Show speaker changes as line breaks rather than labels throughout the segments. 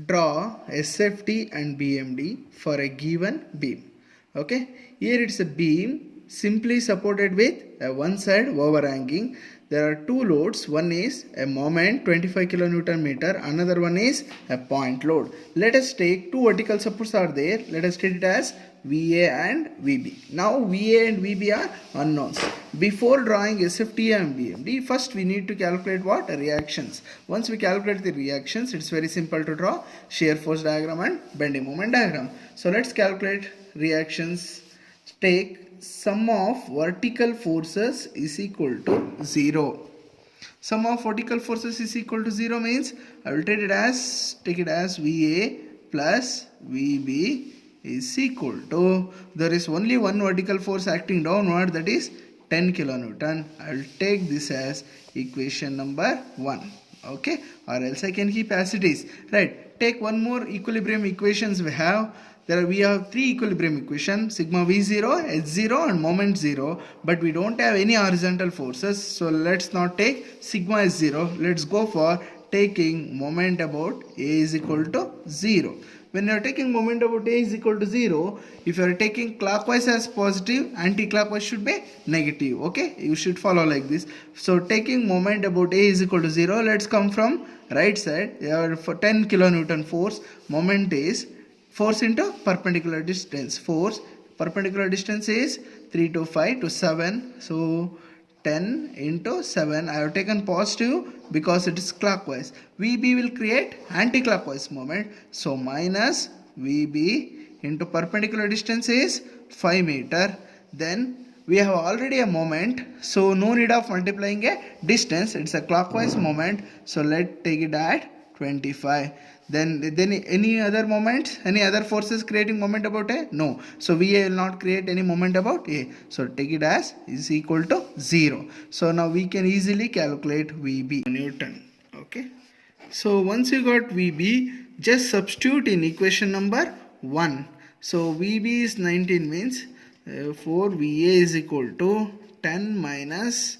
draw SFD and BMD for a given beam. Okay, here it's a beam simply supported with a one side overhanging. There are two loads. One is a moment 25 kilonewton meter, another one is a point load. Let us take two vertical supports are there. Let us take it as VA and VB. Now VA and VB are unknowns. Before drawing SFD and BMD, first we need to calculate what? Reactions. Once we calculate the reactions, it's very simple to draw shear force diagram and bending moment diagram. So let's calculate reactions. Take sum of vertical forces is equal to 0. Sum of vertical forces is equal to 0 means I will take it as VA plus VB is equal to, there is only one vertical force acting downward, that is 10 kilonewton. I will take this as equation number 1. Okay, or else I can keep as it is. Right, take one more equilibrium equations we have. We have three equilibrium equations, sigma V0, H0 and moment 0, but we don't have any horizontal forces, so let's not take sigma S0. Let's go for taking moment about A is equal to 0. When you are taking moment about A is equal to 0, if you are taking clockwise as positive, anti-clockwise should be negative. Okay, you should follow like this. So taking moment about A is equal to 0, let's come from right side. For 10 kilonewton force, moment is force into perpendicular distance. Force perpendicular distance is 3 to 5 to 7. So 10 into 7. I have taken positive because it is clockwise. VB will create anti-clockwise moment. So minus VB into perpendicular distance is 5 meter. Then we have already a moment. So no need of multiplying a distance. It's a clockwise moment. So let's take it at 25. Then any other moments, any other forces creating moment about A? No. So VA will not create any moment about A. So take it as is equal to 0. So now we can easily calculate VB Newton. Okay. So once you got VB, just substitute in equation number 1. So VB is 19 means for VA is equal to 10 minus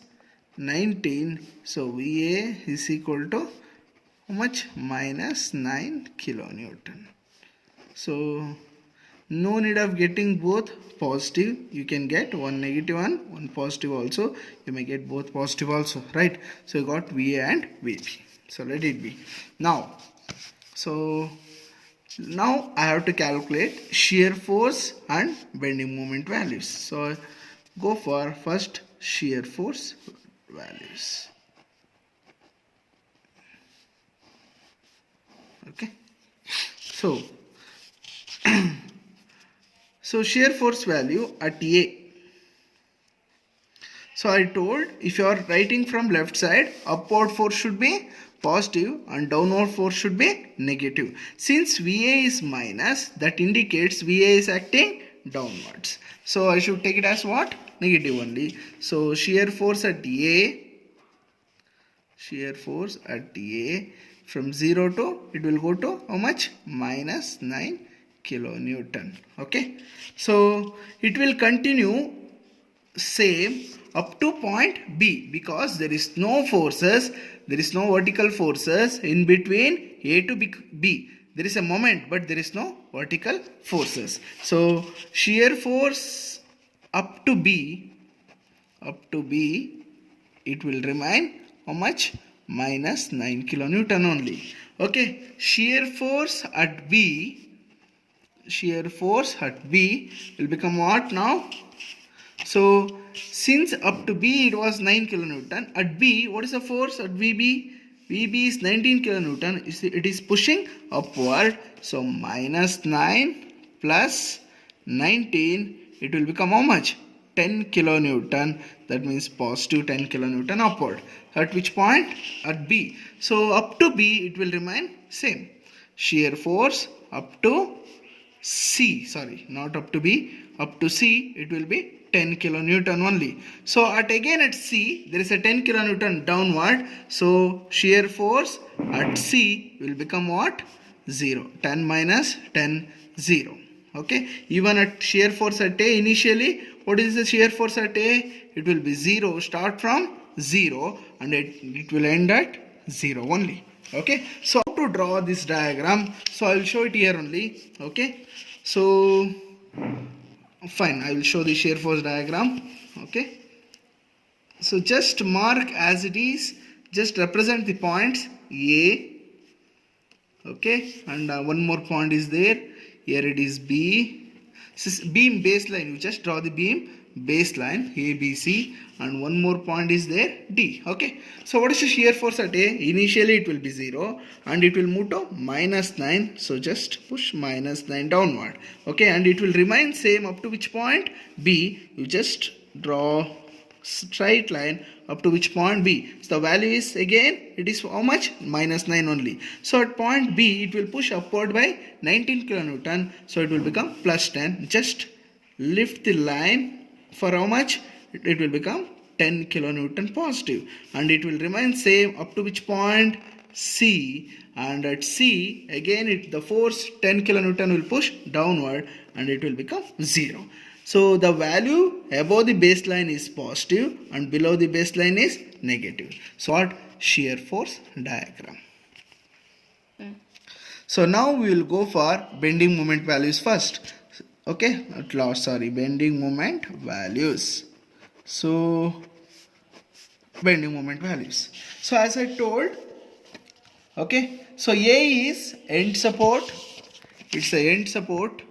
19. So VA is equal to how much? Minus 9 kilonewton. So no need of getting both positive. You can get one negative one positive also. You may get both positive also, right? So you got VA and VB. So let it be. Now I have to calculate shear force and bending moment values. So go for first shear force values. Okay, so shear force value at A. So I told if you are writing from left side, upward force should be positive and downward force should be negative. Since VA is minus, that indicates VA is acting downwards. So I should take it as what? Negative only. So shear force at A, from 0 to, it will go to how much? Minus 9 kilonewton. Okay, so it will continue same up to point B because there is no forces, there is no vertical forces in between A to B. There is a moment but there is no vertical forces. So shear force up to B, it will remain how much? Minus 9 kilonewton only. Okay, shear force at B will become what now? So since up to B it was 9 kilonewton, at B what is the force at VB? VB is 19 kilonewton. It is pushing upward. So minus 9 plus 19, it will become how much? 10 kilonewton. That means positive 10 kilonewton upward. At which point? At B. So up to B it will remain same. Shear force up to C, sorry, not up to B, up to C it will be 10 kilonewton only. So at C there is a 10 kilonewton downward. So shear force at C will become what? 0. 10 minus 10, 0. Okay, even at shear force at A initially, what is the shear force at A? It will be 0. Start from 0 and it will end at 0 only. Okay, so how to to draw this diagram, so I will show it here only. Okay, so fine, I will show the shear force diagram. Okay, so just mark as it is, just represent the points A. Okay, and one more point is there, here it is B. This is beam baseline, you just draw the beam baseline ABC, and one more point is there D. Okay, so what is the shear force at A? Initially it will be 0 and it will move to -9, so just push -9 downward. Okay, and it will remain same up to which point? B. You just draw straight line up to which point? B. So the value is again, it is how much? -9 only. So at point B it will push upward by 19 kilonewton, so it will become +10. Just lift the line for how much? It will become 10 kilonewton positive, and it will remain same up to which point? C. And at C again the force 10 kilonewton will push downward and it will become 0. So the value above the baseline is positive and below the baseline is negative. So what? Shear force diagram. So now we will go for bending moment values first. Okay, bending moment values. So bending moment values. So as I told, okay, so A is end support. It's a end support.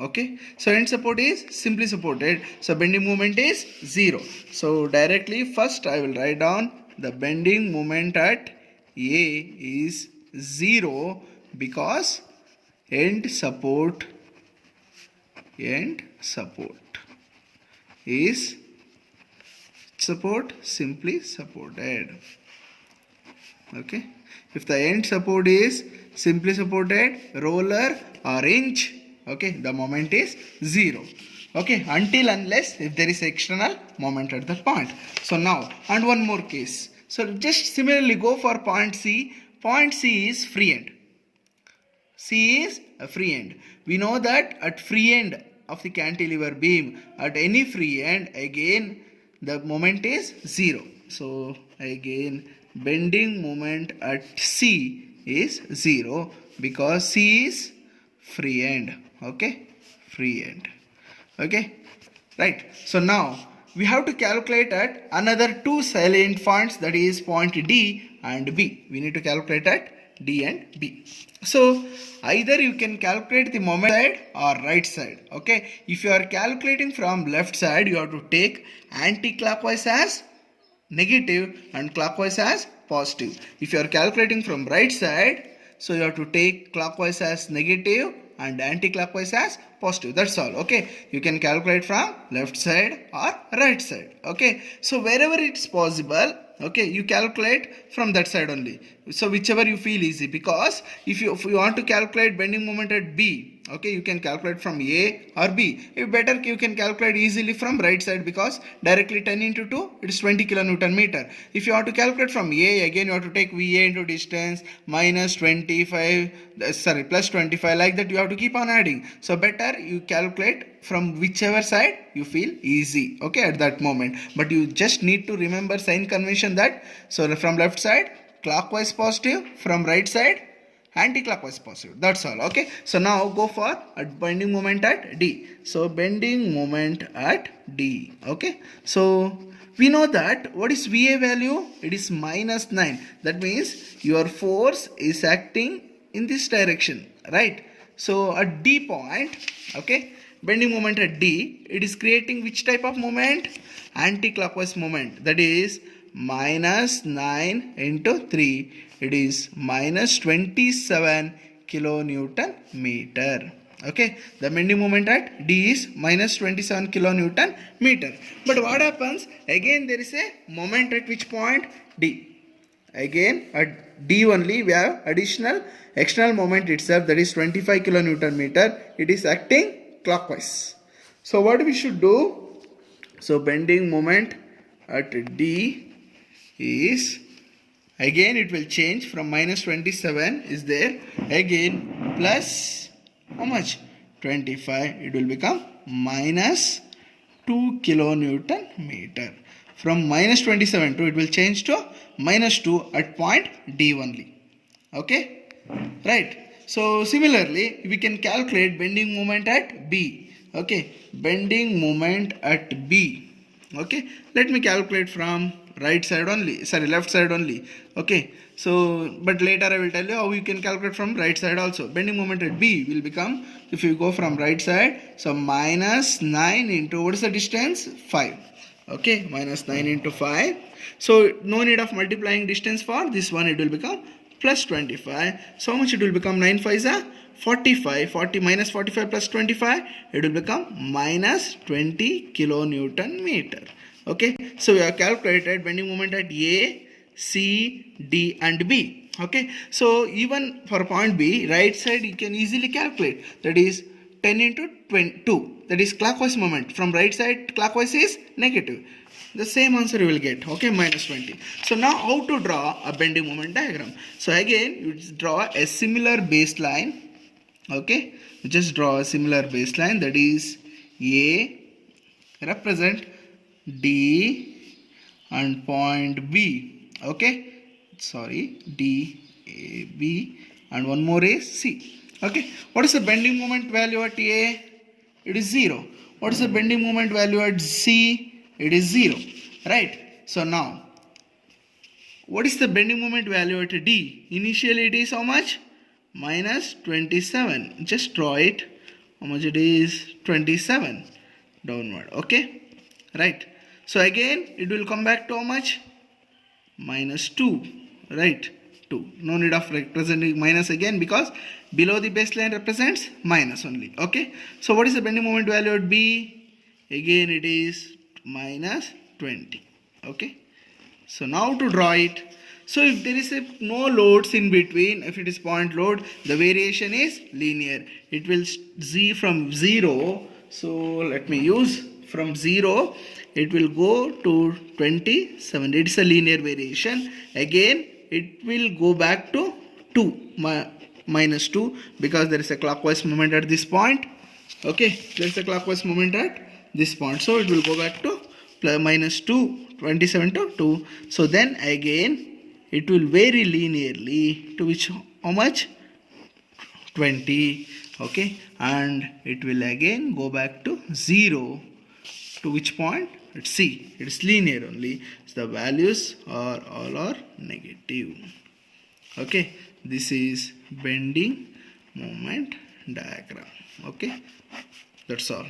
Okay, so end support is simply supported, so bending moment is 0. So directly first I will write down the bending moment at A is 0 because end support is simply supported. Okay, if the end support is simply supported, roller or inch, okay, the moment is 0. Okay, until unless if there is external moment at that point. So now, and one more case. So just similarly go for point C. Point C is free end. C is a free end. We know that at free end of the cantilever beam, at any free end, again the moment is 0. So again bending moment at C is 0 because C is free end. Okay, free end. Okay, right. So now we have to calculate at another two salient points, that is point D and B. We need to calculate at D and B. So either you can calculate the moment side or right side. Okay, if you are calculating from left side, you have to take anti-clockwise as negative and clockwise as positive. If you are calculating from right side, so you have to take clockwise as negative and anti-clockwise as positive. That's all. Okay, you can calculate from left side or right side. Okay, so wherever it's possible, okay, you calculate from that side only. So whichever you feel easy, because if you want to calculate bending moment at B, okay, you can calculate from A or B. If better, you can calculate easily from right side, because directly 10 into 2 it is 20 kilonewton meter. If you want to calculate from A, again you have to take VA into distance minus 25, plus 25, like that you have to keep on adding. So better you calculate from whichever side you feel easy, okay, at that moment. But you just need to remember sign convention that, so from left side clockwise positive, from right side anti-clockwise positive. That's all. Okay, so now go for a bending moment at D. So bending moment at D. Okay, so we know that what is VA value? It is -9. That means your force is acting in this direction, right? So at D point, okay, bending moment at D, it is creating which type of moment? Anti-clockwise moment. That is -9 into 3, it is -27 kilonewton meter. Okay, the bending moment at D is -27 kilonewton meter. But what happens? Again there is a moment at which point? D. Again at D only we have additional external moment itself, that is 25 kilonewton meter. It is acting clockwise. So what we should do? So bending moment at D is, again it will change from -27 is there, again plus how much? 25, it will become -2 kilonewton meter. From -27 to, it will change to -2 at point D only. Okay, right? So similarly we can calculate bending moment at B. Okay, bending moment at B. Okay, let me calculate from right side only, sorry, left side only. Okay, so but later I will tell you how you can calculate from right side also. Bending moment at B will become, if you go from right side, so minus 9 into, what is the distance, 5. Okay, minus 9 into 5. So no need of multiplying distance for this one, it will become plus 25. So how much it will become? 9 5 is 45. 40 minus 45 plus 25, it will become minus 20 kilonewton meter. Okay, so we have calculated bending moment at A, C, D and B. Okay, so even for point B, right side you can easily calculate, that is 10 into 22, that is clockwise moment. From right side clockwise is negative, the same answer you will get. Okay, minus 20. So now how to draw a bending moment diagram? So again you draw a similar baseline. Okay, just draw a similar baseline, that is A represent D and point B. Okay, sorry, D, A, B and one more is C. Okay, what is the bending moment value at A? It is 0. What is the bending moment value at C? It is 0, right? So now what is the bending moment value at D? Initially it is how much? Minus 27. Just draw it. How much it is? 27 downward. Okay, right? So again it will come back to how much? Minus 2, right? 2. No need of representing minus again, because below the baseline represents minus only. Okay, so what is the bending moment value at B? Again it is minus 20. Okay, so now to draw it. So if there is no loads in between, if it is point load, the variation is linear. It will z from 0. So let me use from 0. It will go to 27. It is a linear variation. Again it will go back to 2, minus 2, because there is a clockwise movement at this point. Okay, there is a clockwise movement at this point. So it will go back to minus 2, 27 to 2. So then again it will vary linearly to which, how much? 20. Okay, and it will again go back to 0 to which point? Let's see, it is linear only, so the values are all are negative. Okay, this is bending moment diagram. Okay, that's all.